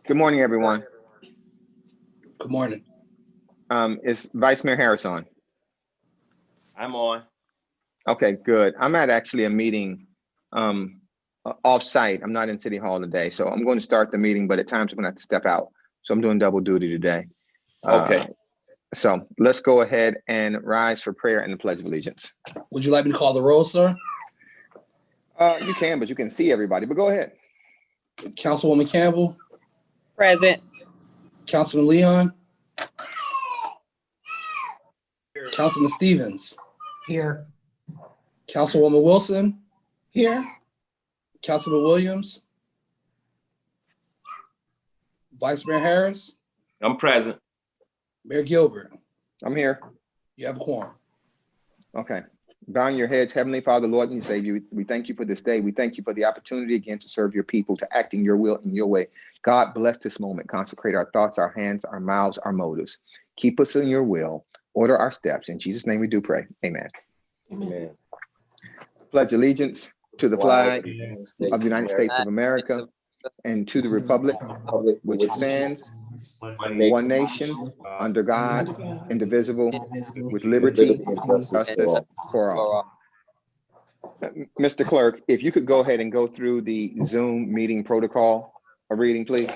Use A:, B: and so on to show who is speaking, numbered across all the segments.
A: Good morning, everyone.
B: Good morning.
A: Is Vice Mayor Harris on?
C: I'm on.
A: Okay, good. I'm at actually a meeting off-site. I'm not in City Hall today, so I'm going to start the meeting, but at times I'm going to have to step out. So I'm doing double duty today.
C: Okay.
A: So let's go ahead and rise for prayer and the Pledge of Allegiance.
B: Would you like me to call the roll, sir?
A: You can, but you can see everybody, but go ahead.
B: Councilwoman Campbell,
D: Present.
B: Councilman Leon, Councilman Stevens,
E: Here.
B: Councilwoman Wilson,
E: Here.
B: Councilman Williams, Vice Mayor Harris,
C: I'm present.
B: Mayor Gilbert.
A: I'm here.
B: You have a quorum.
A: Okay. Bowing your heads, Heavenly Father, Lord and Savior, we thank you for this day. We thank you for the opportunity again to serve your people, to act in your will and your way. God, bless this moment. Consecrate our thoughts, our hands, our mouths, our motives. Keep us in your will. Order our steps. In Jesus' name we do pray. Amen.
C: Amen.
A: Pledge allegiance to the flag of the United States of America and to the republic which stands one nation under God, indivisible, with liberty and justice for all. Mr. Clerk, if you could go ahead and go through the Zoom meeting protocol, a reading, please.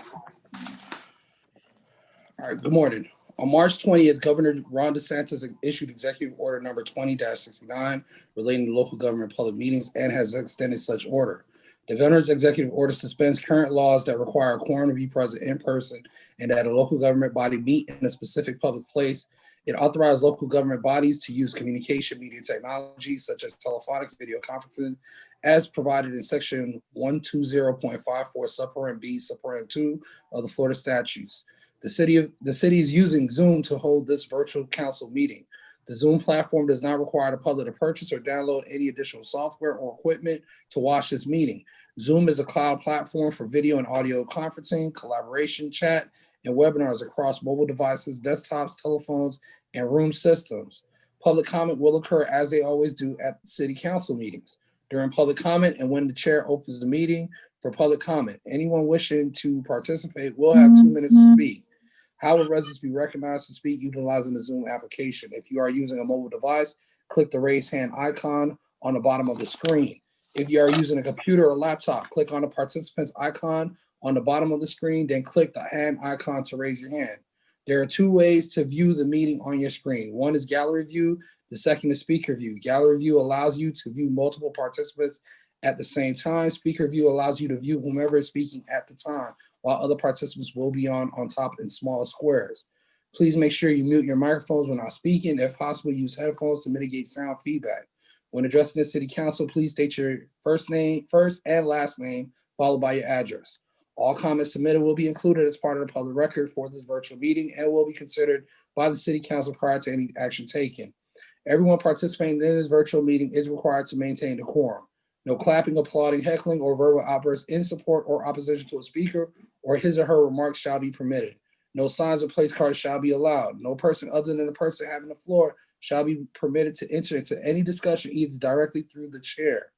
B: All right, good morning. On March 20th, Governor Ron DeSantis issued Executive Order number 20-69 relating to local government public meetings and has extended such order. The governor's executive order suspends current laws that require a quorum to be present in person and that a local government body meet in a specific public place. It authorized local government bodies to use communication media technology such as telephonic video conferences as provided in section 120.54 subpart B subpart 2 of the Florida statutes. The city is using Zoom to hold this virtual council meeting. The Zoom platform does not require the public to purchase or download any additional software or equipment to watch this meeting. Zoom is a cloud platform for video and audio conferencing, collaboration, chat, and webinars across mobile devices, desktops, telephones, and room systems. Public comment will occur as they always do at city council meetings. During public comment and when the chair opens the meeting for public comment, anyone wishing to participate will have 2 minutes to speak. How will residents be recognized to speak utilizing the Zoom application? If you are using a mobile device, click the raise hand icon on the bottom of the screen. If you are using a computer or laptop, click on the participants icon on the bottom of the screen, then click the hand icon to raise your hand. There are 2 ways to view the meeting on your screen. One is gallery view, the second is speaker view. Gallery view allows you to view multiple participants at the same time. Speaker view allows you to view whomever is speaking at the time, while other participants will be on top in smaller squares. Please make sure you mute your microphones when not speaking. If possible, use headphones to mitigate sound feedback. When addressing the city council, please state your first and last name, followed by your address. All comments submitted will be included as part of the public record for this virtual meeting and will be considered by the city council prior to any action taken. Everyone participating in this virtual meeting is required to maintain decorum. No clapping, applauding, heckling, or verbal outbursts in support or opposition to a speaker or his or her remarks shall be permitted. No signs or place cards shall be allowed. No person other than the person having the floor shall be permitted to enter into any discussion either directly through the chair.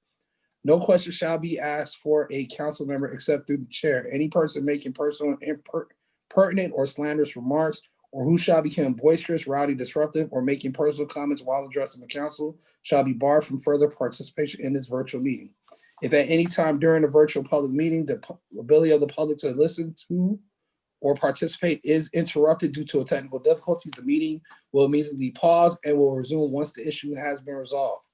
B: No question shall be asked for a council member except through the chair. Any person making personal, pertinent, or slanderous remarks, or who shall become boisterous, rowdy, disruptive, or making personal comments while addressing the council shall be barred from further participation in this virtual meeting. If at any time during the virtual public meeting, the ability of the public to listen to or participate is interrupted due to a technical difficulty, the meeting will immediately pause and will resume once the issue has been resolved.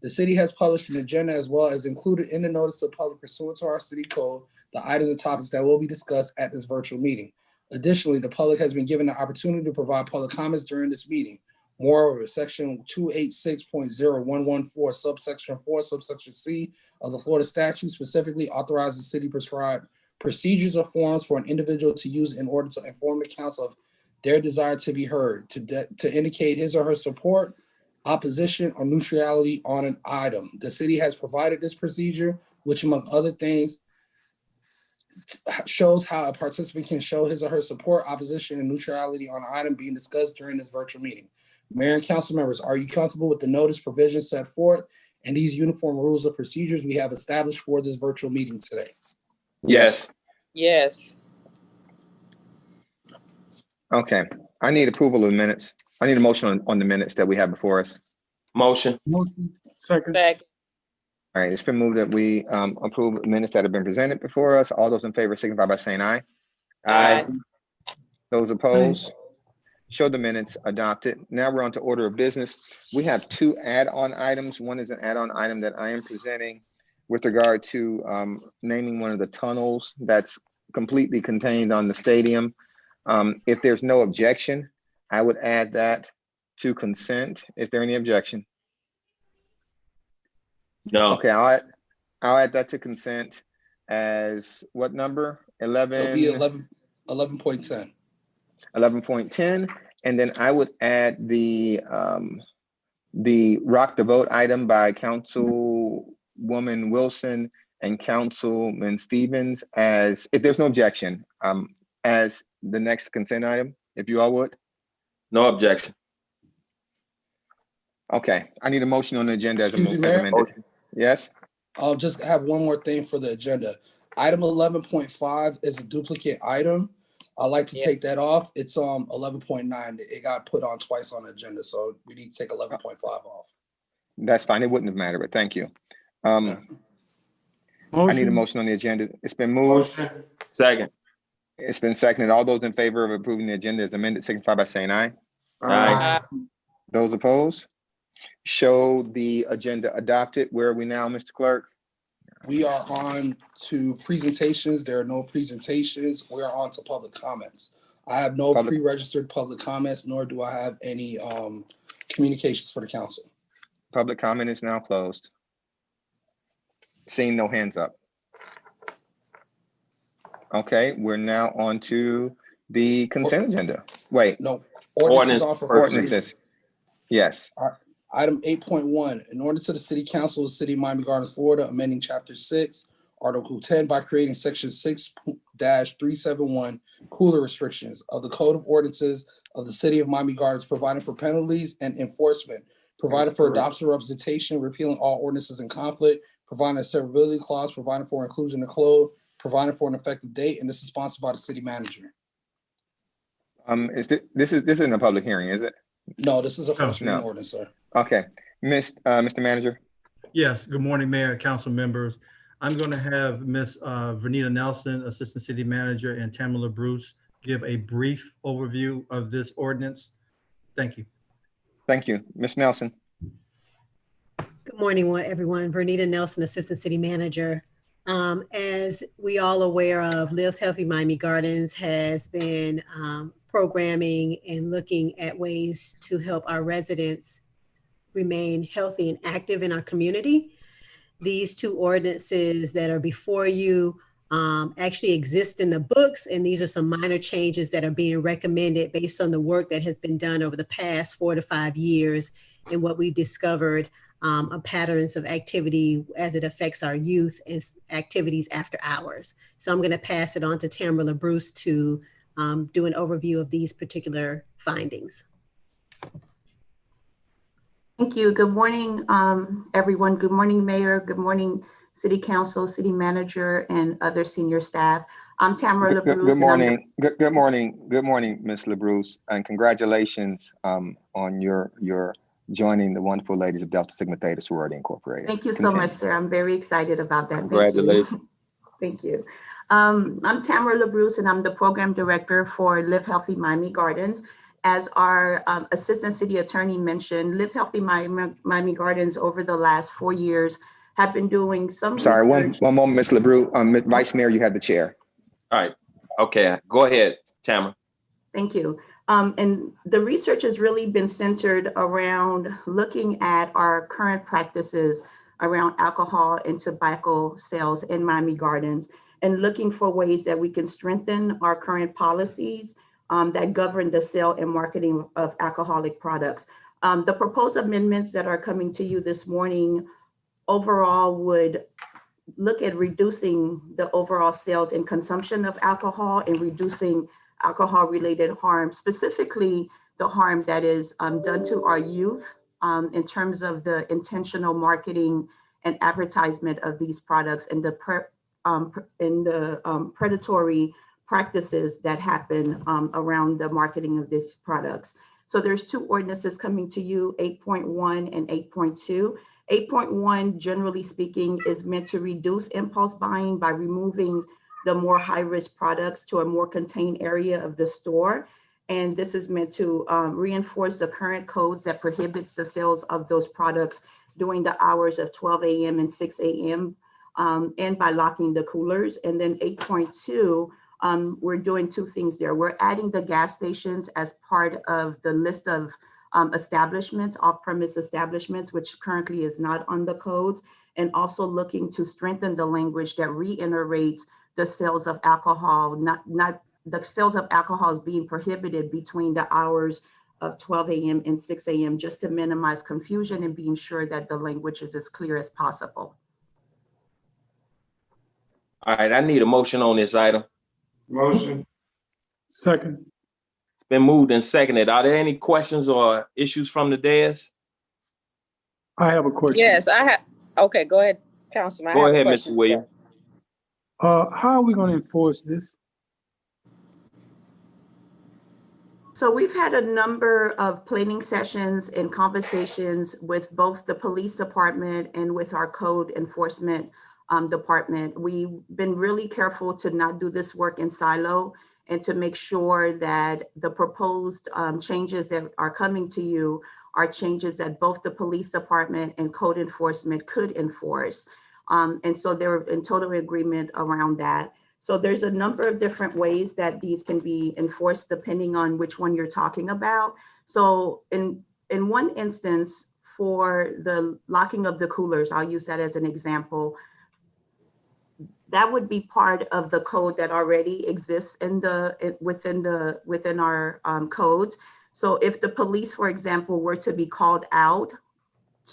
B: The city has published an agenda as well as included in the notice of public pursuant to our city code, the items and topics that will be discussed at this virtual meeting. Additionally, the public has been given the opportunity to provide public comments during this meeting. Moreover, section 286.0114, subsection 4, subsection C of the Florida statute specifically authorizes city prescribed procedures or forms for an individual to use in order to inform the council of their desire to be heard, to indicate his or her support, opposition, or neutrality on an item. The city has provided this procedure, which among other things shows how a participant can show his or her support, opposition, and neutrality on an item being discussed during this virtual meeting. Mayor and council members, are you comfortable with the notice provisions set forth and these uniform rules of procedures we have established for this virtual meeting today?
A: Yes.
D: Yes.
A: Okay, I need approval of the minutes. I need a motion on the minutes that we have before us.
C: Motion.
D: Second.
A: All right, it's been moved that we approve the minutes that have been presented before us. All those in favor signify by saying aye.
C: Aye.
A: Those opposed, show the minutes adopted. Now we're on to order of business. We have two add-on items. One is an add-on item that I am presenting with regard to naming one of the tunnels that's completely contained on the stadium. If there's no objection, I would add that to consent. Is there any objection?
C: No.
A: Okay, I'll add that to consent as what number?
B: It'll be
A: 11?
B: 11.10.
A: 11.10, and then I would add the rock the vote item by Councilwoman Wilson and Councilman Stevens as, if there's no objection, as the next consent item, if you all would.
C: No objection.
A: Okay, I need a motion on the agenda as
B: Excuse me, Mayor?
A: amended. Yes,
B: I'll just have one more thing for the agenda. Item 11.5 is a duplicate item. I'd like to take that off. It's 11.9. It got put on twice on the agenda, so we need to take 11.5 off.
A: that's fine. It wouldn't have mattered, but thank you. I need a motion on the agenda. It's been moved.
C: Second.
A: It's been seconded. All those in favor of approving the agenda as amended signify by saying aye.
C: Aye.
A: Those opposed? Show the agenda adopted. Where are we now, Mr. Clerk?
B: We are on to presentations. There are no presentations. We are on to public comments. I have no
A: Public-
B: pre-registered public comments, nor do I have any communications for the council.
A: Public comment is now closed. Seeing no hands up. Okay, we're now on to the consent agenda. Wait,
B: No, ordinances are for first reading.
A: ordinances. Yes,
B: Item 8.1, an ordinance to the City Council of the City of Miami Gardens, Florida, amending Chapter 6, Article 10 by creating Section 6-371 cooler restrictions of the Code of Ordinances of the City of Miami Gardens, providing for penalties and enforcement, providing for adoption representation, repealing all ordinances in conflict, providing a severability clause, providing for inclusion in the code, providing for an effective date, and this is sponsored by the city manager.
A: this isn't a public hearing, is it?
B: No, this is a first reading
A: No.
B: ordinance, sir.
A: Okay, Mr. Manager.
E: Yes, good morning, Mayor and council members. I'm going to have Ms. Vernita Nelson, Assistant City Manager, and Tamara Bruce give a brief overview of this ordinance. Thank you.
A: Thank you. Ms. Nelson.
F: Good morning, everyone. Vernita Nelson, Assistant City Manager. As we all aware of, Live Healthy Miami Gardens has been programming and looking at ways to help our residents remain healthy and active in our community. These two ordinances that are before you actually exist in the books, and these are some minor changes that are being recommended based on the work that has been done over the past 4 to 5 years and what we discovered of patterns of activity as it affects our youth and activities after hours. So I'm going to pass it on to Tamara Bruce to do an overview of these particular findings.
G: Thank you. Good morning, everyone. Good morning, Mayor. Good morning, City Council, City Manager, and other senior staff. I'm Tamara LaBruce.
A: Good morning. Good morning. Good morning, Ms. LaBruce, and congratulations on your joining the wonderful ladies of Delta Sigma Theta Sorority Incorporated.
G: Thank you so much, sir. I'm very excited about that.
C: Congratulations.
G: Thank you. I'm Tamara LaBruce, and I'm the Program Director for Live Healthy Miami Gardens. As our Assistant City Attorney mentioned, Live Healthy Miami Gardens over the last 4 years have been doing some
A: Sorry,
G: research.
A: one moment, Ms. LaBruce. Vice Mayor, you have the chair.
C: All right. Okay. Go ahead, Tamara.
G: Thank you. And the research has really been centered around looking at our current practices around alcohol and tobacco sales in Miami Gardens and looking for ways that we can strengthen our current policies that govern the sale and marketing of alcoholic products. The proposed amendments that are coming to you this morning overall would look at reducing the overall sales and consumption of alcohol and reducing alcohol-related harm, specifically the harm that is done to our youth in terms of the intentional marketing and advertisement of these products and the predatory practices that happen around the marketing of these products. So there's two ordinances coming to you, 8.1 and 8.2. 8.1, generally speaking, is meant to reduce impulse buying by removing the more high-risk products to a more contained area of the store. And this is meant to reinforce the current codes that prohibits the sales of those products during the hours of 12 a.m. and 6 a.m. And by locking the coolers. And then 8.2, we're doing two things there. We're adding the gas stations as part of the list of establishments, off-premise establishments, which currently is not on the codes, and also looking to strengthen the language that reiterates the sales of alcohol, not the sales of alcohol is being prohibited between the hours of 12 a.m. and 6 a.m. just to minimize confusion and being sure that the language is as clear as possible.
C: All right, I need a motion on this item.
D: Motion.
H: Second.
C: It's been moved and seconded. Are there any questions or issues from the dais?
H: I have a question.
I: Yes, I have. Okay, go ahead, Councilman. I
C: Go
I: have a
C: ahead,
I: question,
C: Mr. Williams.
I: sir.
H: How are we going to enforce this?
G: So we've had a number of planning sessions and conversations with both the police department and with our code enforcement department. We've been really careful to not do this work in silo and to make sure that the proposed changes that are coming to you are changes that both the police department and code enforcement could enforce. And so they're in total agreement around that. So there's a number of different ways that these can be enforced depending on which one you're talking about. So in one instance, for the locking of the coolers, I'll use that as an example. That would be part of the code that already exists within our codes. So if the police, for example, were to be called out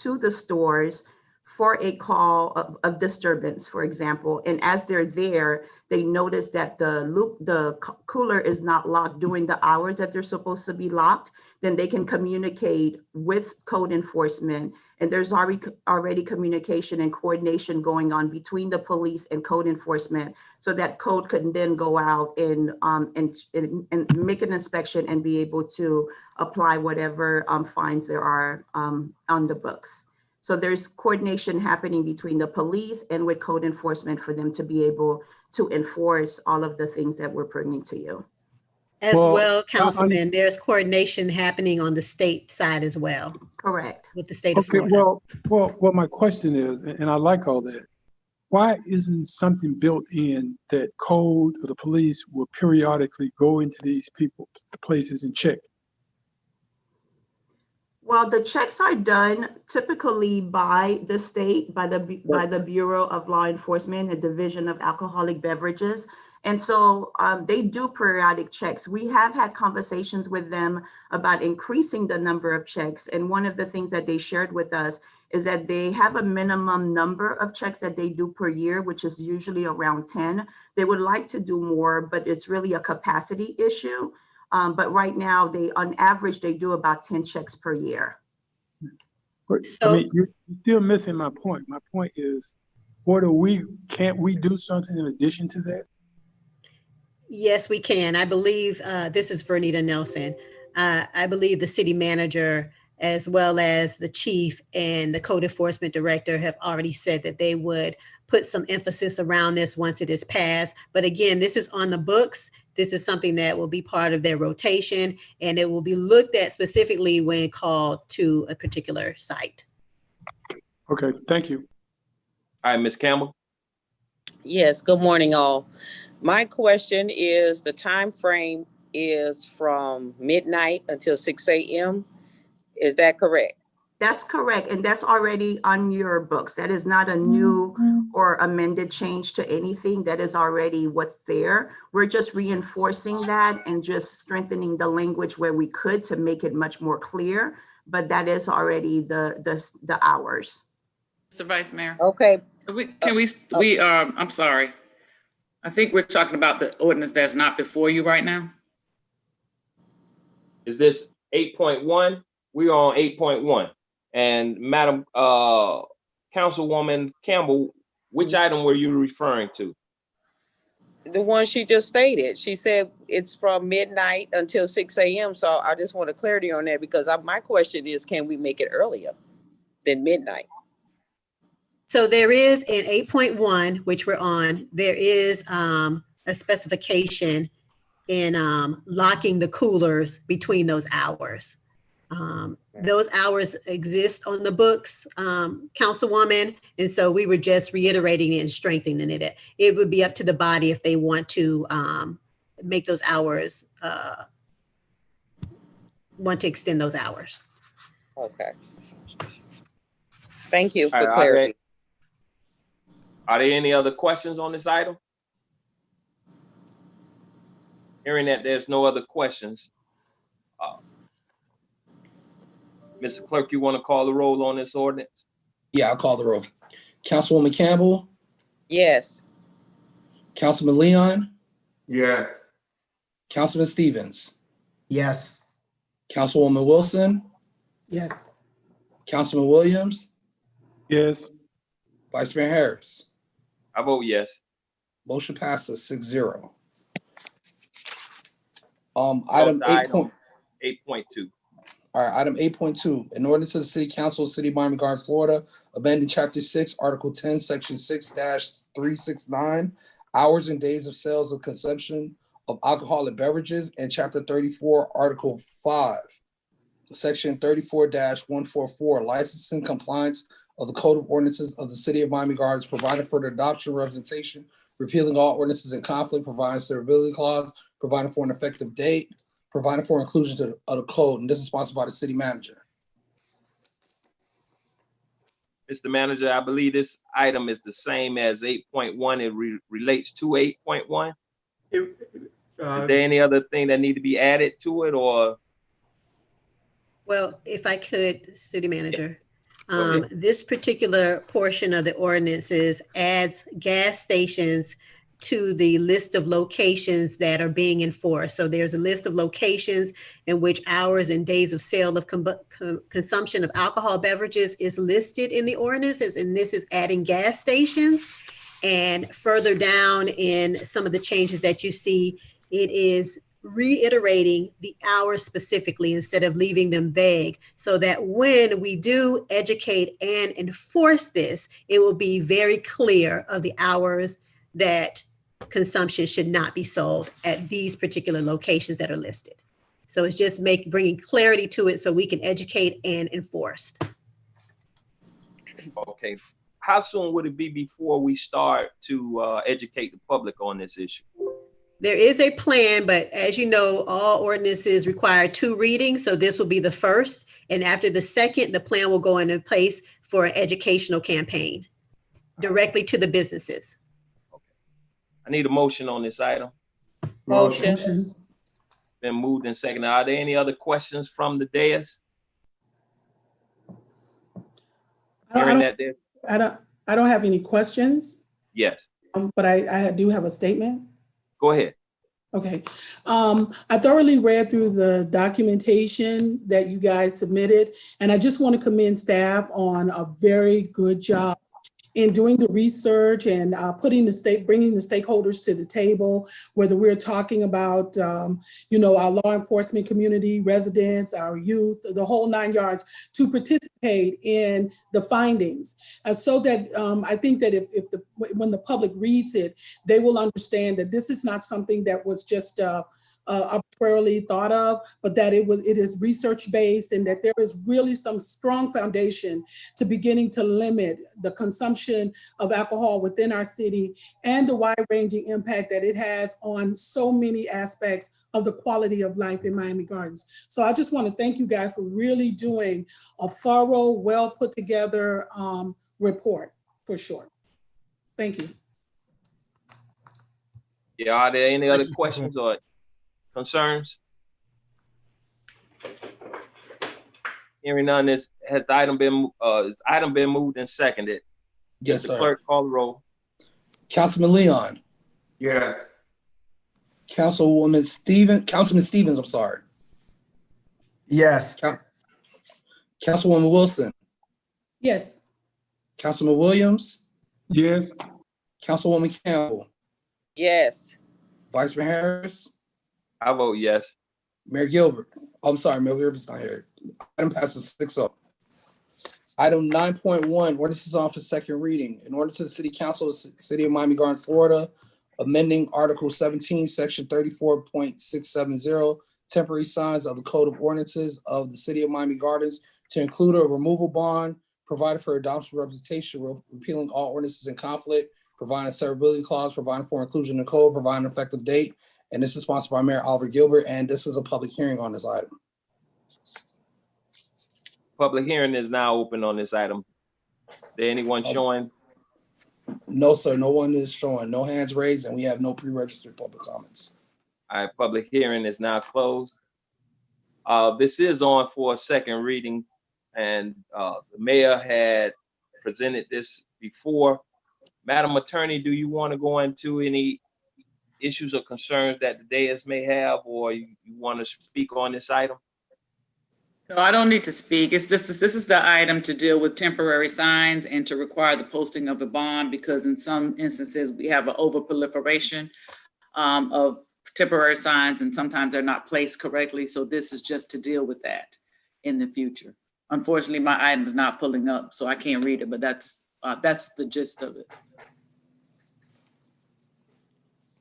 G: to the stores for a call of disturbance, for example, and as they're there, they notice that the cooler is not locked during the hours that they're supposed to be locked, then they can communicate with code enforcement. And there's already communication and coordination going on between the police and code enforcement, so that code can then go out and make an inspection and be able to apply whatever fines there are on the books. So there's coordination happening between the police and with code enforcement for them to be able to enforce all of the things that we're bringing to you.
F: As well, Councilman, there's coordination happening on the state side as well.
G: Correct.
F: With the state of
H: Okay,
F: Florida.
H: well, my question is, and I like all that, why isn't something built in that code or the police will periodically go into these places and check?
G: Well, the checks are done typically by the state, by the Bureau of Law Enforcement, a Division of Alcoholic Beverages. And so they do periodic checks. We have had conversations with them about increasing the number of checks. And one of the things that they shared with us is that they have a minimum number of checks that they do per year, which is usually around 10. They would like to do more, but it's really a capacity issue. But right now, on average, they do about 10 checks per year.
H: I mean, you're still missing my point. My point is, can't we do something in addition to that?
F: Yes, we can. I believe, this is Vernita Nelson. I believe the city manager, as well as the chief and the code enforcement director, have already said that they would put some emphasis around this once it is passed. But again, this is on the books. This is something that will be part of their rotation, and it will be looked at specifically when called to a particular site.
H: Okay, thank you.
C: All right, Ms. Campbell.
I: Yes, good morning, all. My question is, the time frame is from midnight until 6 a.m. Is that correct?
G: That's correct. And that's already on your books. That is not a new or amended change to anything. That is already what's there. We're just reinforcing that and just strengthening the language where we could to make it much more clear. But that is already the hours.
D: Mr. Vice Mayor.
I: Okay.
D: I'm sorry. I think we're talking about the ordinance that's not before you right now.
C: Is this 8.1? We're on 8.1. And Madam Councilwoman Campbell, which item were you referring to?
I: The one she just stated. She said it's from midnight until 6 a.m. So I just want a clarity on that because my question is, can we make it earlier than midnight?
F: So there is in 8.1, which we're on, there is a specification in locking the coolers between those hours. Those hours exist on the books, Councilwoman, and so we were just reiterating it and strengthening it. It would be up to the body if they want to make those hours, want to extend those hours.
I: Okay. Thank you
C: All
I: for
C: right,
I: clarity.
C: Are there any other questions on this item? Hearing that there's no other questions. Mr. Clerk, you want to call the roll on this ordinance?
B: Yeah, I'll call the roll. Councilwoman Campbell,
I: Yes.
B: Councilman Leon,
A: Yes.
B: Councilman Stevens,
J: Yes.
B: Councilwoman Wilson,
J: Yes.
B: Councilman Williams,
H: Yes.
B: Vice Mayor Harris.
C: I vote yes.
B: Motion passes 6-0. Item
C: Vote to 8.2.
B: All right, item 8.2, an ordinance of the City Council of the City of Miami Gardens, Florida, amending Chapter 6, Article 10, Section 6-369, hours and days of sales of consumption of alcoholic beverages, and Chapter 34, Article 5, Section 34-144, licensing compliance of the Code of Ordinances of the City of Miami Gardens, providing for the adoption, representation, repealing all ordinances in conflict, providing severability clause, providing for an effective date, providing for inclusion of the code, and this is sponsored by the city manager.
C: Mr. Manager, I believe this item is the same as 8.1. It relates to 8.1. Is there any other thing that need to be added to it, or?
F: Well, if I could, City Manager,
C: Go ahead.
F: this particular portion of the ordinances adds gas stations to the list of locations that are being enforced. So there's a list of locations in which hours and days of sale of consumption of alcohol beverages is listed in the ordinances, and this is adding gas stations. And further down in some of the changes that you see, it is reiterating the hours specifically instead of leaving them vague, so that when we do educate and enforce this, it will be very clear of the hours that consumption should not be sold at these particular locations that are listed. So it's just bringing clarity to it so we can educate and enforce.
C: Okay. How soon would it be before we start to educate the public on this issue?
F: There is a plan, but as you know, all ordinances require 2 readings. So this will be the first. And after the second, the plan will go into place for an educational campaign directly to the businesses.
C: I need a motion on this item.
I: Motion.
C: Been moved and seconded. Are there any other questions from the dais? Hearing that there,
J: I don't have any questions,
C: yes,
J: but I do have a statement.
C: go ahead.
J: Okay. I thoroughly read through the documentation that you guys submitted, and I just want to commend staff on a very good job in doing the research and bringing the stakeholders to the table, whether we're talking about, our law enforcement community, residents, our youth, the whole 9 yards, to participate in the findings. So that I think that when the public reads it, they will understand that this is not something that was just arbitrarily thought of, but that it is research-based, and that there is really some strong foundation to beginning to limit the consumption of alcohol within our city and the wide-ranging impact that it has on so many aspects of the quality of life in Miami Gardens. So I just want to thank you guys for really doing a thorough, well put together report, for sure. Thank you.
C: Yeah, are there any other questions or concerns? Hearing none, has the item been moved and seconded?
B: Yes,
C: Mr.
B: sir.
C: Clerk, call the roll.
B: Councilman Leon,
A: Yes.
B: Councilman Stevens, I'm sorry.
J: Yes.
B: Councilwoman Wilson,
J: Yes.
B: Councilman Williams,
H: Yes.
B: Councilwoman Campbell,
I: Yes.
B: Vice Mayor Harris,
C: I vote yes.
B: Mayor Gilbert. I'm sorry, Mayor Gilbert's not here. Item passes 6-0. Item 9.1, ordinance is on for second reading. In order to the City Council of the City of Miami Gardens, Florida, amending Article 17, Section 34.670, temporary signs of the Code of Ordinances of the City of Miami Gardens to include a removal bond, provided for adoption representation, repealing all ordinances in conflict, providing a severability clause, providing for inclusion in code, providing an effective date. And this is sponsored by Mayor Oliver Gilbert, and this is a public hearing on this item.
C: Public hearing is now open on this item. There anyone showing?
B: No, sir, no one is showing, no hands raised, and we have no pre-registered public comments.
C: All right, public hearing is now closed. This is on for a second reading, and the mayor had presented this before. Madam Attorney, do you want to go into any issues or concerns that the dais may have, or you want to speak on this item?
D: No, I don't need to speak. It's just, this is the item to deal with temporary signs and to require the posting of a bond, because in some instances we have an over proliferation of temporary signs, and sometimes they're not placed correctly. So this is just to deal with that in the future. Unfortunately, my item is not pulling up, so I can't read it, but that's the gist of it.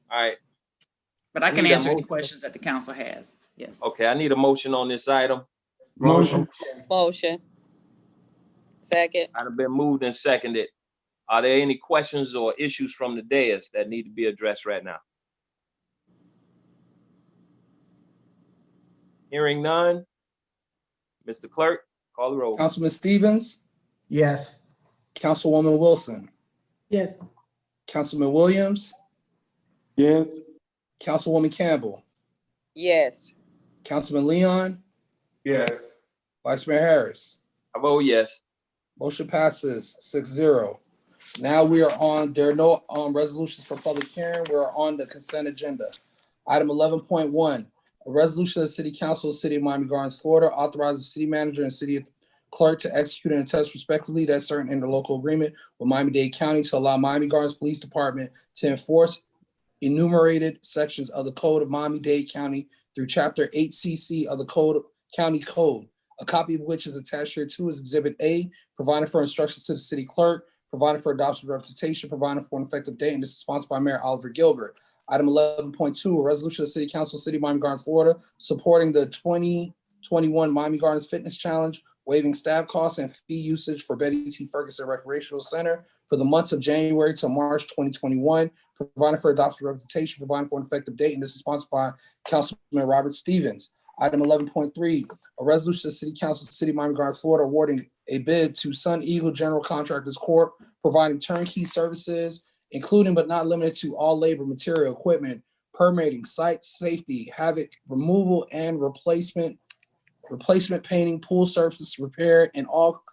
C: All right.
D: But I can
C: need a
D: answer any
C: motion.
D: questions that the council has. Yes.
C: Okay, I need a motion on this item.
H: Motion.
I: Motion. Second.
C: Item been moved and seconded. Are there any questions or issues from the dais that need to be addressed right now? Hearing none. Mr. Clerk, call the roll.
B: Councilman Stevens,
K: Yes.
B: Councilwoman Wilson,
J: Yes.
B: Councilman Williams,
H: Yes.
B: Councilwoman Campbell,
I: Yes.
B: Councilman Leon,
K: Yes.
B: Vice Mayor Harris.
C: I vote yes.
B: Motion passes 6-0. Now we are on, there are no resolutions for public hearing. We are on the consent agenda. Item 11.1, a resolution of the City Council of the City of Miami Gardens, Florida, authorizes the city manager and city clerk to execute and attest respectively that certain interlocal agreement with Miami-Dade County to allow Miami Gardens Police Department to enforce enumerated sections of the Code of Miami-Dade County through Chapter 8cc of the County Code, a copy of which is attached here to is Exhibit A, providing for instructions to the city clerk, providing for adoption of representation, providing for an effective date, and this is sponsored by Mayor Oliver Gilbert. Item 11.2, a resolution of the City Council, City of Miami Gardens, Florida, supporting the 2021 Miami Gardens Fitness Challenge, waiving staff costs and fee usage for Betty T. Ferguson Recreational Center for the months of January to March 2021, providing for adoption of representation, providing for an effective date, and this is sponsored by Councilman Robert Stevens. Item 11.3, a resolution of the City Council, City of Miami Gardens, Florida, awarding a bid to Sun Eagle General Contractors Corp., providing turnkey services, including but not limited to all labor, material, equipment, permitting, site safety, havoc removal and replacement painting, pool surface repair, and all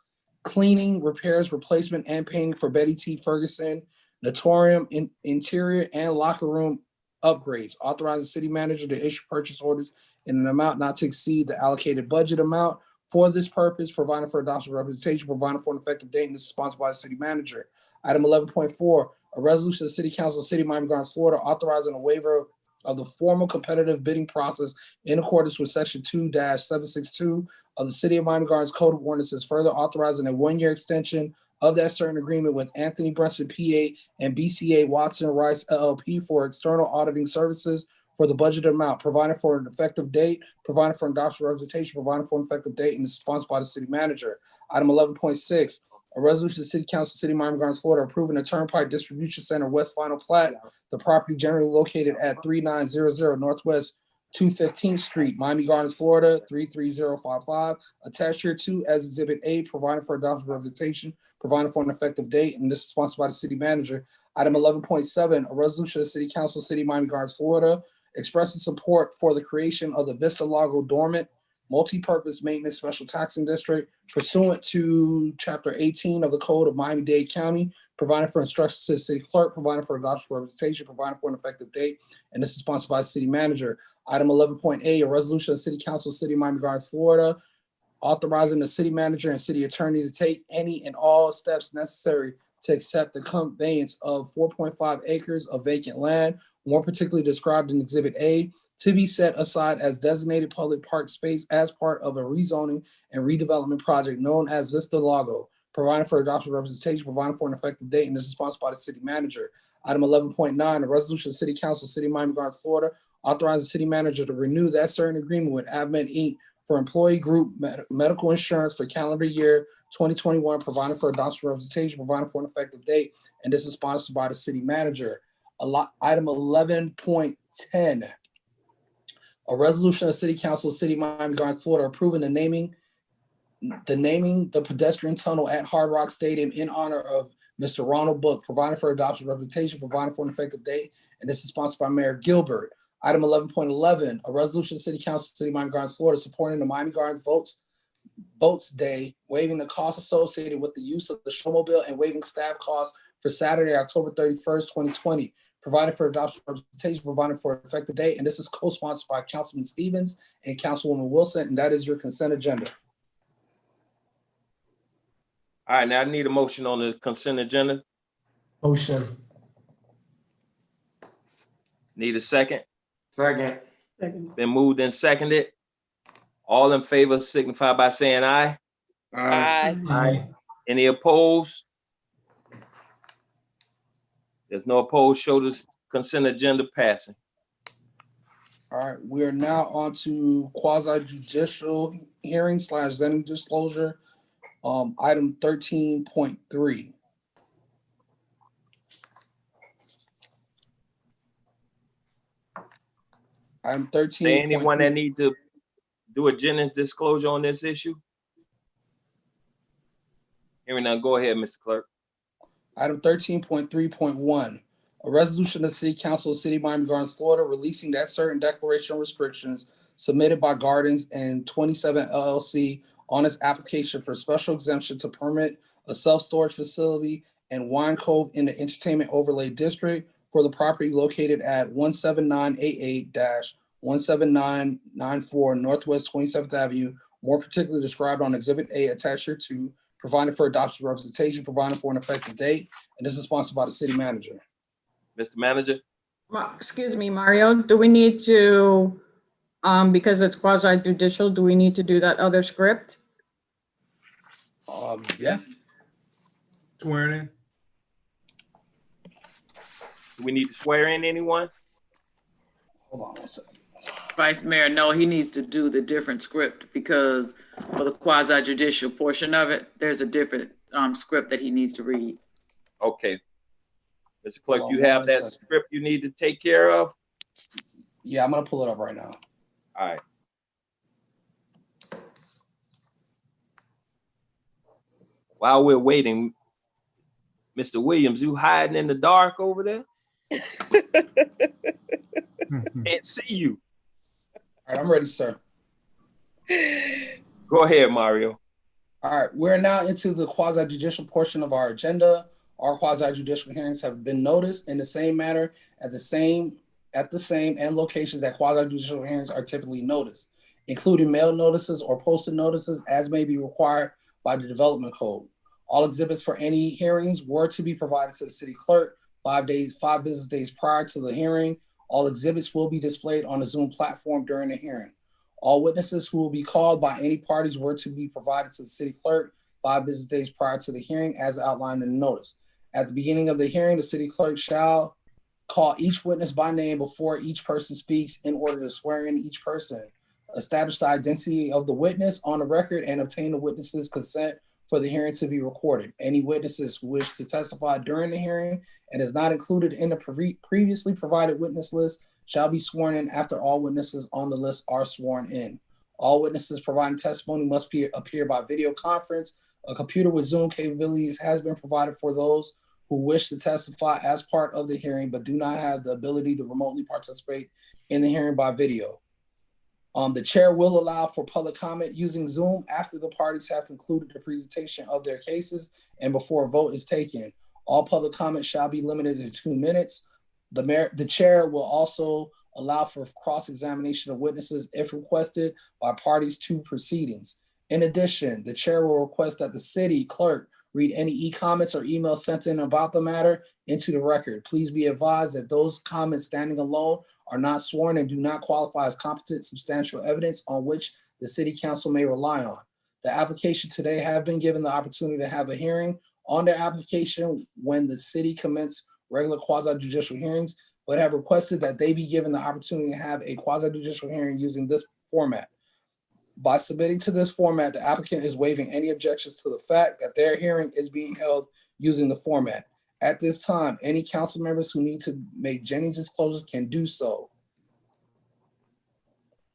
B: cleaning, repairs, replacement, and painting for Betty T. Ferguson, Natorium interior and locker room upgrades. Authorizing city manager to issue purchase orders in an amount not to exceed the allocated budget amount for this purpose, providing for adoption representation, providing for an effective date, and this is sponsored by the city manager. Item 11.4, a resolution of the City Council of the City of Miami Gardens, Florida, authorizing a waiver of the formal competitive bidding process in accordance with Section 2-762 of the City of Miami Gardens Code of Ordinances, further authorizing a one-year extension of that certain agreement with Anthony Brunson, PA, and BCA Watson Rice LLP for external auditing services for the budgeted amount, providing for an effective date, providing for adoption representation, providing for an effective date, and is sponsored by the city manager. Item 11.6, a resolution of the City Council, City of Miami Gardens, Florida, approving the Turnpike Distribution Center West Final Plat, the property generally located at 3900 Northwest 215th Street, Miami Gardens, Florida, 33055, attached here to as Exhibit A, providing for adoption representation, providing for an effective date, and this is sponsored by the city manager. Item 11.7, a resolution of the City Council, City of Miami Gardens, Florida, expressing support for the creation of the Vista Lago Dormant Multi-Purpose Maintenance Special Taxing District pursuant to Chapter 18 of the Code of Miami-Dade County, providing for instructions to the city clerk, providing for adoption representation, providing for an effective date, and this is sponsored by the city manager. Item 11.8, a resolution of the City Council, City of Miami Gardens, Florida, authorizing the city manager and city attorney to take any and all steps necessary to accept the conveyance of 4.5 acres of vacant land more particularly described in Exhibit A, to be set aside as designated public park space as part of a rezoning and redevelopment project known as Vista Lago, providing for adoption representation, providing for an effective date, and is sponsored by the city manager. Item 11.9, a resolution of the City Council, City of Miami Gardens, Florida, authorizing the city manager to renew that certain agreement with AvMed Inc. for employee group medical insurance for calendar year 2021, providing for adoption representation, providing for an effective date, and this is sponsored by the city manager. Item 11.10, a resolution of the City Council, City of Miami Gardens, Florida, approving the naming the pedestrian tunnel at Hard Rock Stadium in honor of Mr. Ronald Book, providing for adoption representation, providing for an effective date, and this is sponsored by Mayor Gilbert. Item 11.11, a resolution of the City Council, City of Miami Gardens, Florida, supporting the Miami Gardens Boats Day, waiving the costs associated with the use of the showmobile and waiving staff costs for Saturday, October 31st, 2020, providing for adoption representation, providing for an effective date, and this is co-sponsored by Councilman Stevens and Councilwoman Wilson, and that is your consent agenda.
C: All right, now I need a motion on the consent agenda.
K: Motion.
C: Need a second?
K: Second.
J: Second.
C: Been moved and seconded. All in favor signify by saying aye.
I: Aye.
K: Aye.
C: Any opposed? There's no opposed. Show this consent agenda passing.
B: All right, we are now on to quasi judicial hearing / zoning disclosure. Item 13.3. Item 13.
C: Anyone that need to do a agenda disclosure on this issue? Hearing none, go ahead, Mr. Clerk.
B: Item 13.3.1, a resolution of the City Council of the City of Miami Gardens, Florida, releasing that certain declaration of restrictions submitted by Gardens and 27 LLC on its application for special exemption to permit a self-storage facility and wine cove in the Entertainment Overlay District for the property located at 17988-17994 Northwest 27th Avenue, more particularly described on Exhibit A attached here to, providing for adoption representation, providing for an effective date, and this is sponsored by the city manager.
C: Mr. Manager?
L: Excuse me, Mario, do we need to, because it's quasi judicial, do we need to do that other script?
B: Yes.
E: Swearing in.
C: Do we need to swear in anyone?
B: Hold on one second.
D: Vice Mayor, no, he needs to do the different script because for the quasi judicial portion of it, there's a different script that he needs to read.
C: Okay. Mr. Clerk,
B: Hold
C: you
B: on
C: have
B: one
C: that
B: second.
C: script you need to take care of?
B: Yeah, I'm gonna pull it up right now.
C: All right. While we're waiting, Mr. Williams, you hiding in the dark over there? Can't see you.
B: All right, I'm ready, sir.
C: Go ahead, Mario.
B: All right, we're now into the quasi judicial portion of our agenda. Our quasi judicial hearings have been noticed in the same manner at the same and locations that quasi judicial hearings are typically noticed, including mail notices or posted notices as may be required by the development code. All exhibits for any hearings were to be provided to the city clerk 5 business days prior to the hearing. All exhibits will be displayed on the Zoom platform during the hearing. All witnesses who will be called by any parties were to be provided to the city clerk 5 business days prior to the hearing as outlined in the notice. At the beginning of the hearing, the city clerk shall call each witness by name before each person speaks in order to swear in each person, establish the identity of the witness on the record, and obtain the witness's consent for the hearing to be recorded. Any witnesses who wish to testify during the hearing and is not included in the previously provided witness list shall be sworn in after all witnesses on the list are sworn in. All witnesses providing testimony must appear by video conference. A computer with Zoom capabilities has been provided for those who wish to testify as part of the hearing but do not have the ability to remotely participate in the hearing by video. The chair will allow for public comment using Zoom after the parties have concluded the presentation of their cases and before a vote is taken. All public comment shall be limited to 2 minutes. The chair will also allow for cross-examination of witnesses if requested by parties to proceedings. In addition, the chair will request that the city clerk read any e-comments or emails sent in about the matter into the record. Please be advised that those comments standing alone are not sworn and do not qualify as competent substantial evidence on which the city council may rely on. The application today have been given the opportunity to have a hearing on their application when the city commenced regular quasi-judicial hearings, but have requested that they be given the opportunity to have a quasi-judicial hearing using this format. By submitting to this format, the applicant is waiving any objections to the fact that their hearing is being held using the format. At this time, any council members who need to make Jennings disclosure can do so.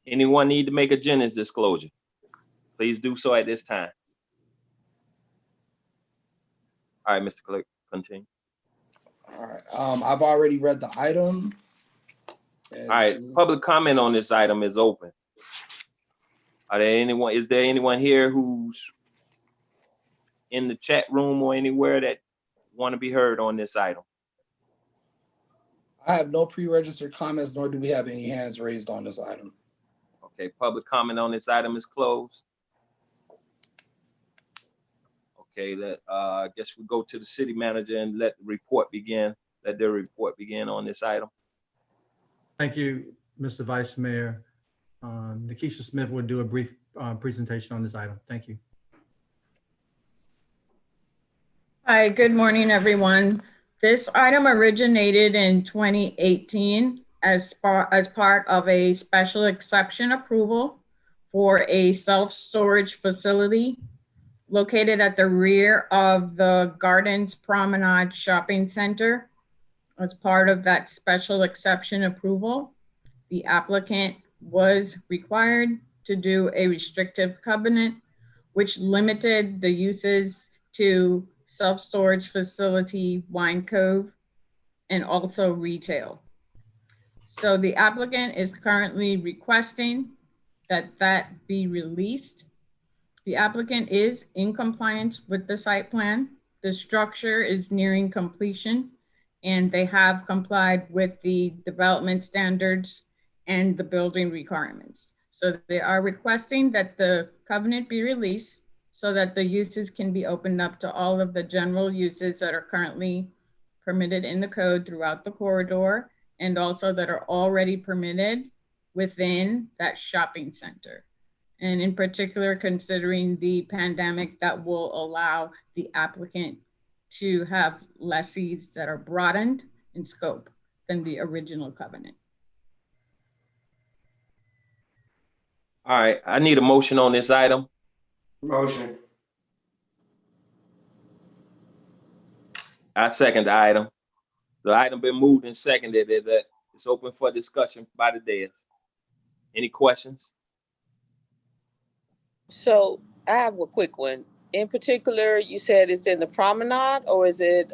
C: Anyone need to make a Jennings disclosure? Please do so at this time. All right, Mr. Clerk, continue.
B: All right, I've already read the item.
C: All right, public comment on this item is open. Is there anyone here who's in the chat room or anywhere that want to be heard on this item?
B: I have no pre-registered comments, nor do we have any hands raised on this item.
C: Okay, public comment on this item is closed. Okay, I guess we go to the city manager and let the report begin. Let their report begin on this item.
E: Thank you, Mr. Vice Mayor. Nikisha Smith will do a brief presentation on this item. Thank you.
L: Hi, good morning, everyone. This item originated in 2018 as part of a special exception approval for a self-storage facility located at the rear of the Gardens Promenade Shopping Center. As part of that special exception approval, the applicant was required to do a restrictive covenant, which limited the uses to self-storage facility, Wine Cove, and also retail. So the applicant is currently requesting that that be released. The applicant is in compliance with the site plan. The structure is nearing completion, and they have complied with the development standards and the building requirements. So they are requesting that the covenant be released so that the uses can be opened up to all of the general uses that are currently permitted in the code throughout the corridor, and also that are already permitted within that shopping center. And in particular, considering the pandemic, that will allow the applicant to have lessees that are broadened in scope than the original covenant.
C: All right, I need a motion on this item.
K: Motion.
C: I second the item. The item been moved and seconded. It's open for discussion by the dais. Any questions?
I: So I have a quick one. In particular, you said it's in the promenade, or is it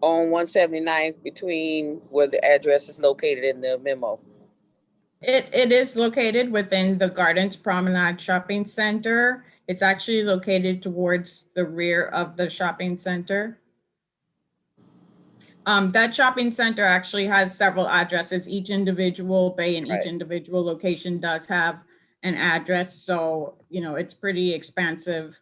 I: on 179th between where the address is located in the memo?
L: It is located within the Gardens Promenade Shopping Center. It's actually located towards the rear of the shopping center. That shopping center actually has several addresses. Each individual bay and each individual location does have an address. So, you know, it's pretty expansive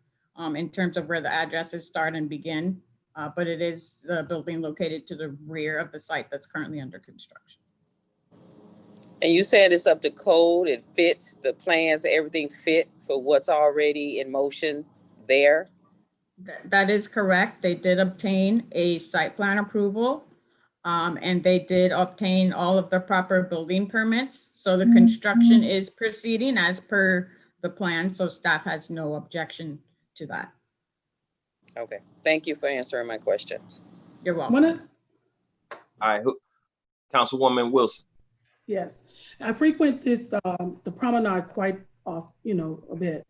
L: in terms of where the addresses start and begin. But it is the building located to the rear of the site that's currently under construction.
I: And you said it's up to code, it fits, the plans, everything fit for what's already in motion there?
L: That is correct. They did obtain a site plan approval, and they did obtain all of the proper building permits. So the construction is proceeding as per the plan, so staff has no objection to that.
I: Okay, thank you for answering my questions.
L: You're welcome.
C: All right, Councilwoman Wilson.
J: Yes, I frequent this, the promenade quite off, a bit.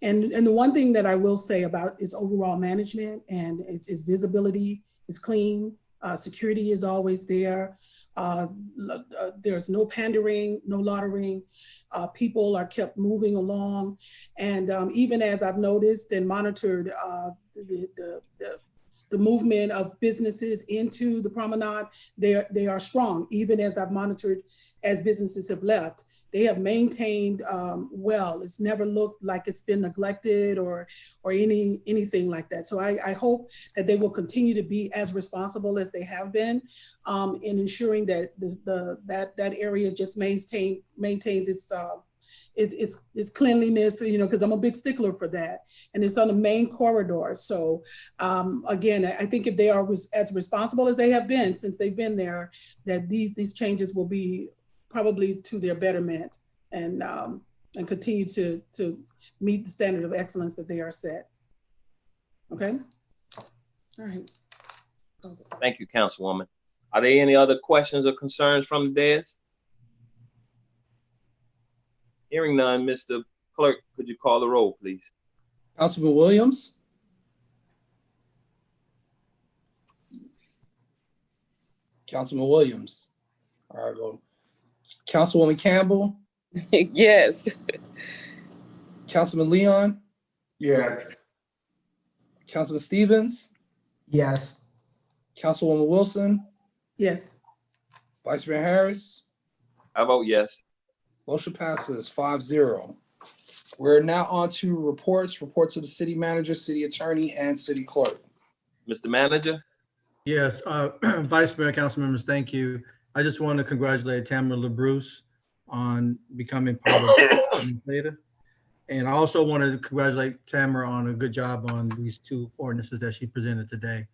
J: And the one thing that I will say about its overall management and its visibility is clean. Security is always there. There's no pandering, no loitering. People are kept moving along. And even as I've noticed and monitored the movement of businesses into the promenade, they are strong, even as I've monitored as businesses have left. They have maintained well. It's never looked like it's been neglected or anything like that. So I hope that they will continue to be as responsible as they have been in ensuring that that area just maintains its cleanliness, you know, because I'm a big stickler for that. And it's on the main corridor. So again, I think if they are as responsible as they have been since they've been there, that these changes will be probably to their betterment and continue to meet the standard of excellence that they are set. Okay. All right. Okay.
C: Thank you, Councilwoman. Are there any other questions or concerns from the dais? Hearing none, Mr. Clerk, could you call the roll, please?
B: Councilman Williams? Councilman Williams. All right, well, Councilwoman Campbell?
I: Yes.
B: Councilman Leon?
K: Yes.
B: Councilman Stevens?
K: Yes.
B: Councilwoman Wilson?
J: Yes.
B: Vice Mayor Harris?
C: I vote yes.
B: Motion passes 5-0. We're now on to reports of the city manager, city attorney, and city clerk.
C: Mr. Manager?
E: Yes, Vice Mayor, council members, thank you. I just want to congratulate Tamara LaBruce on becoming part of later. And I also wanted to congratulate Tamara on a good job on these two ordinances that she presented today.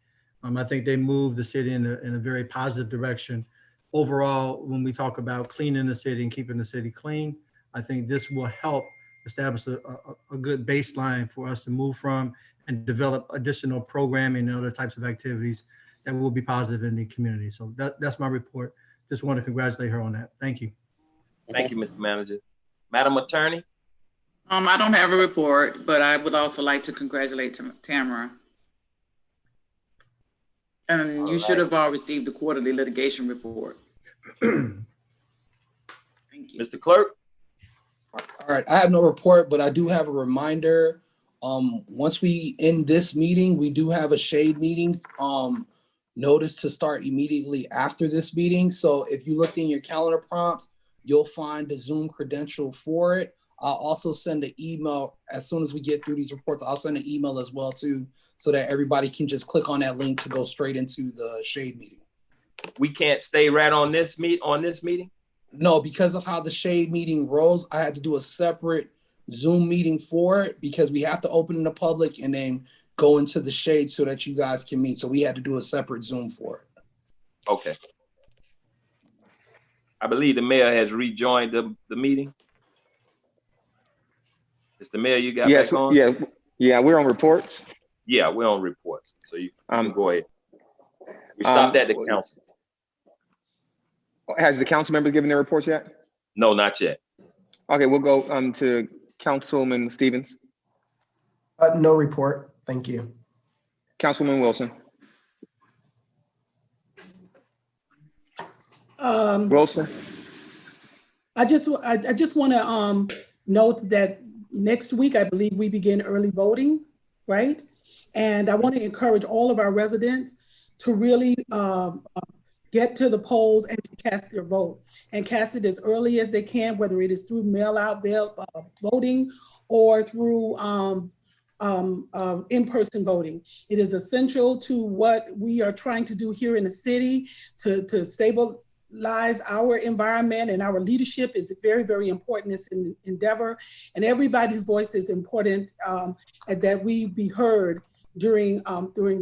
E: I think they moved the city in a very positive direction. Overall, when we talk about cleaning the city and keeping the city clean, I think this will help establish a good baseline for us to move from and develop additional programming and other types of activities that will be positive in the community. So that's my report. Just want to congratulate her on that. Thank you.
C: Thank you, Mr. Manager. Madam Attorney?
D: I don't have a report, but I would also like to congratulate Tamara. And you should have all received the quarterly litigation report. Thank you.
C: Mr. Clerk?
B: All right, I have no report, but I do have a reminder. Once we end this meeting, we do have a shade meeting notice to start immediately after this meeting. So if you looked in your calendar prompts, you'll find the Zoom credential for it. I'll also send an email as soon as we get through these reports. I'll send an email as well too, so that everybody can just click on that link to go straight into the shade meeting.
C: We can't stay right on this meeting?
B: No, because of how the shade meeting rolls, I had to do a separate Zoom meeting for it because we have to open in the public and then go into the shade so that you guys can meet. So we had to do a separate Zoom for it.
C: Okay. I believe the mayor has rejoined the meeting. Mr. Mayor, you got
A: Yes,
C: back on?
A: yeah, we're on reports.
C: Yeah, we're on reports. So you can go ahead. We stopped at the council.
A: Has the council members given their reports yet?
C: No, not yet.
A: Okay, we'll go to Councilman Stevens.
K: No report. Thank you.
A: Councilman Wilson. Wilson.
J: I just want to note that next week, I believe we begin early voting, right? And I want to encourage all of our residents to really get to the polls and to cast their vote and cast it as early as they can, whether it is through mail-out voting or through in-person voting. It is essential to what we are trying to do here in the city to stabilize our environment, and our leadership is very, very important in this endeavor. And everybody's voice is important and that we be heard during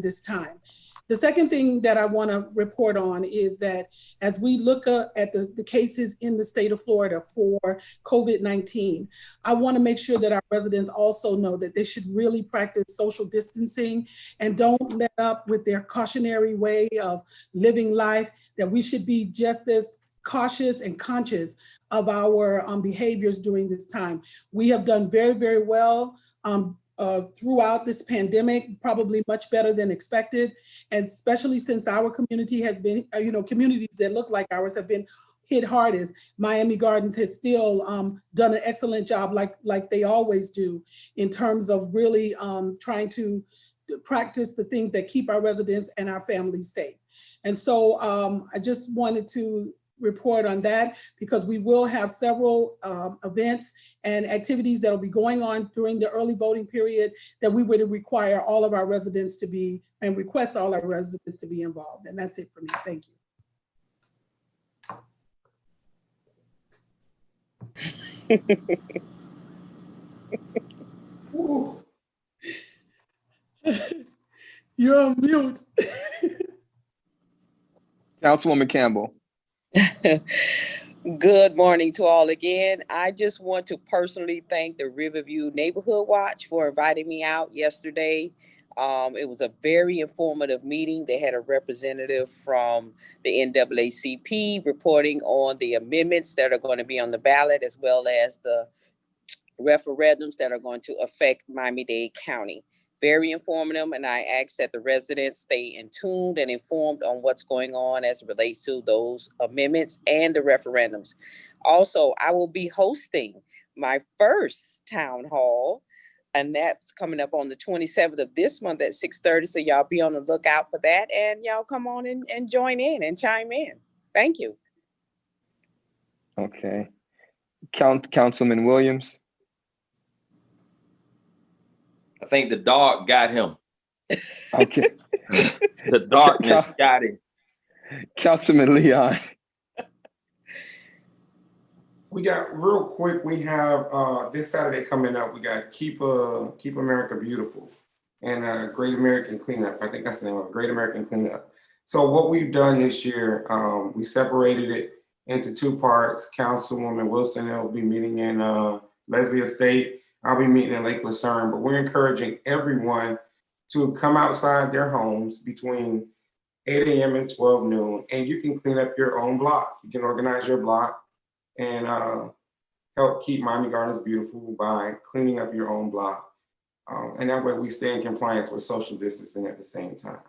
J: this time. The second thing that I want to report on is that as we look at the cases in the state of Florida for COVID-19, I want to make sure that our residents also know that they should really practice social distancing and don't let up with their cautionary way of living life, that we should be just as cautious and conscious of our behaviors during this time. We have done very, very well throughout this pandemic, probably much better than expected. And especially since our community has been, communities that look like ours have been hit hardest. Miami Gardens has still done an excellent job like they always do in terms of really trying to practice the things that keep our residents and our families safe. And so I just wanted to report on that, because we will have several events and activities that will be going on during the early voting period that we would require all of our residents to be, and request all our residents to be involved. And that's it for me. Thank you. You're on mute.
A: Councilwoman Campbell.
I: Good morning to all again. I just want to personally thank the Riverview Neighborhood Watch for inviting me out yesterday. It was a very informative meeting. They had a representative from the NAACP reporting on the amendments that are going to be on the ballot, as well as the referendums that are going to affect Miami-Dade County. Very informative, and I ask that the residents stay in tune and informed on what's going on as it relates to those amendments and the referendums. Also, I will be hosting my first town hall, and that's coming up on the 27th of this month at 6:30. So y'all be on the lookout for that, and y'all come on and join in and chime in. Thank you.
A: Okay. Councilman Williams.
C: I think the dark got him.
A: Okay.
C: The darkness got him.
A: Councilman Leon.
M: We got real quick. We have this Saturday coming up. We got Keep America Beautiful and Great American Cleanup. I think that's the name of it, Great American Cleanup. So what we've done this year, we separated it into two parts. Councilwoman Wilson will be meeting in Leslie Estate. I'll be meeting in Lake Lucerne, but we're encouraging everyone to come outside their homes between 8 a.m. and 12 noon, and you can clean up your own block. You can organize your block and help keep Miami Gardens beautiful by cleaning up your own block. And that way we stay in compliance with social distancing at the same time.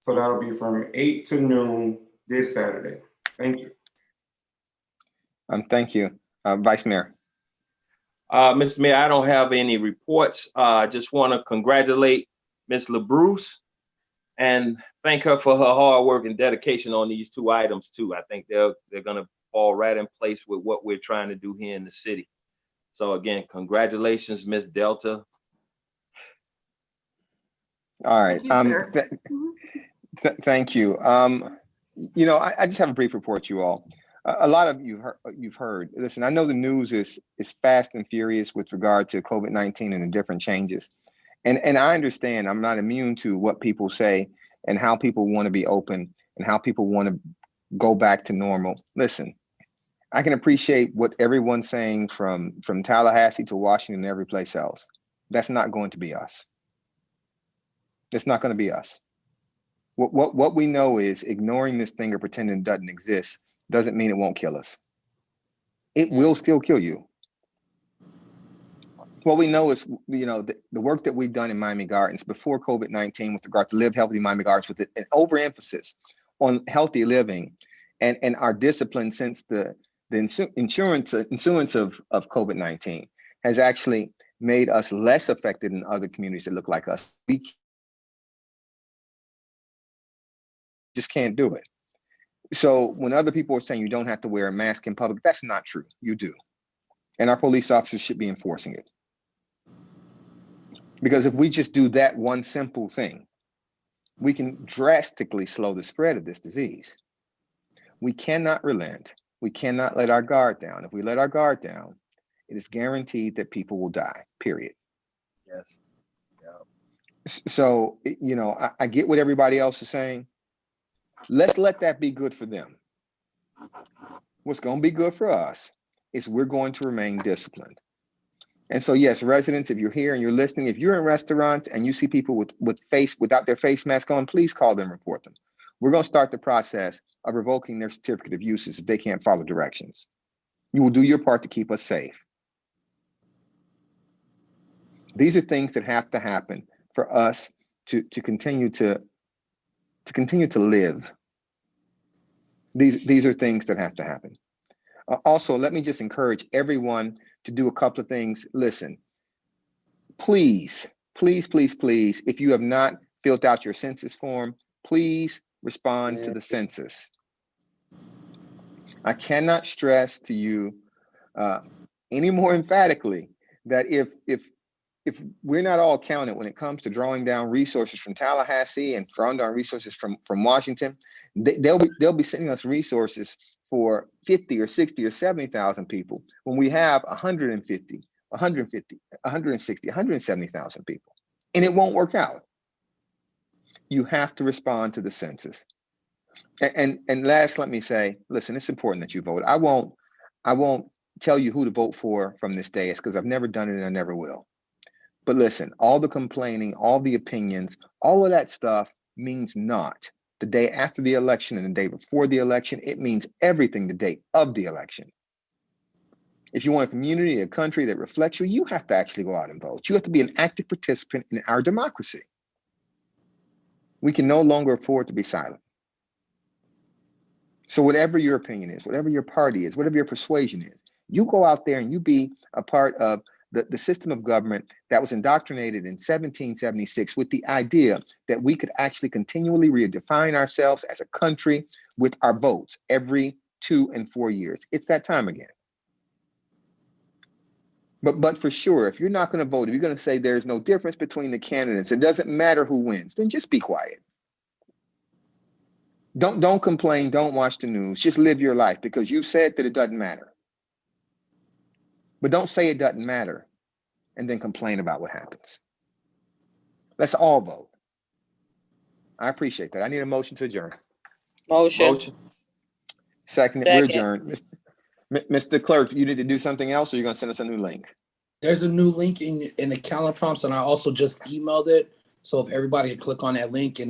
M: So that'll be from 8 to noon this Saturday. Thank you.
A: Thank you. Vice Mayor.
C: Mr. Mayor, I don't have any reports. I just want to congratulate Ms. LaBruce and thank her for her hard work and dedication on these two items too. I think they're going to fall right in place with what we're trying to do here in the city. So again, congratulations, Ms. Delta.
A: All right. Thank you. You know, I just have a brief report, you all. A lot of you've heard. Listen, I know the news is fast and furious with regard to COVID-19 and the different changes. And I understand I'm not immune to what people say and how people want to be open and how people want to go back to normal. Listen, I can appreciate what everyone's saying from Tallahassee to Washington and every place else. That's not going to be us. It's not going to be us. What we know is ignoring this thing or pretending it doesn't exist doesn't mean it won't kill us. It will still kill you. What we know is, you know, the work that we've done in Miami Gardens before COVID-19 with regard to Live Healthy Miami Gardens, with an overemphasis on healthy living and our discipline since the ensuance of COVID-19 has actually made us less affected than other communities that look like us. We just can't do it. So when other people are saying you don't have to wear a mask in public, that's not true. You do. And our police officers should be enforcing it. Because if we just do that one simple thing, we can drastically slow the spread of this disease. We cannot relent. We cannot let our guard down. If we let our guard down, it is guaranteed that people will die, period.
C: Yes. Yeah.
A: So, you know, I get what everybody else is saying. Let's let that be good for them. What's going to be good for us is we're going to remain disciplined. And so, yes, residents, if you're here and you're listening, if you're in restaurants and you see people without their face mask on, please call them, report them. We're going to start the process of revoking their certificate of use if they can't follow directions. You will do your part to keep us safe. These are things that have to happen for us to continue to live. These are things that have to happen. Also, let me just encourage everyone to do a couple of things. Listen, please, if you have not filled out your census form, please respond to the census. I cannot stress to you any more emphatically that if we're not all counted when it comes to drawing down resources from Tallahassee and drawing down resources from Washington, they'll be sending us resources for 50 or 60 or 70,000 people when we have 150, 150, 160, 170,000 people, and it won't work out. You have to respond to the census. And last, let me say, listen, it's important that you vote. I won't tell you who to vote for from this dais because I've never done it and I never will. But listen, all the complaining, all the opinions, all of that stuff means naught the day after the election and the day before the election. It means everything the day of the election. If you want a community, a country that reflects you, you have to actually go out and vote. You have to be an active participant in our democracy. We can no longer afford to be silent. So whatever your opinion is, whatever your party is, whatever your persuasion is, you go out there and you be a part of the system of government that was indoctrinated in 1776 with the idea that we could actually continually redefine ourselves as a country with our votes every 2 and 4 years. It's that time again. But for sure, if you're not going to vote, if you're going to say there's no difference between the candidates, it doesn't matter who wins, then just be quiet. Don't complain, don't watch the news, just live your life because you said that it doesn't matter. But don't say it doesn't matter and then complain about what happens. Let's all vote. I appreciate that. I need a motion to adjourn.
I: Motion.
A: Second, we're adjourned. Mr. Clerk, you need to do something else or you're going to send us a new link?
B: There's a new link in the calendar prompts, and I also just emailed it. So if everybody could click on that link and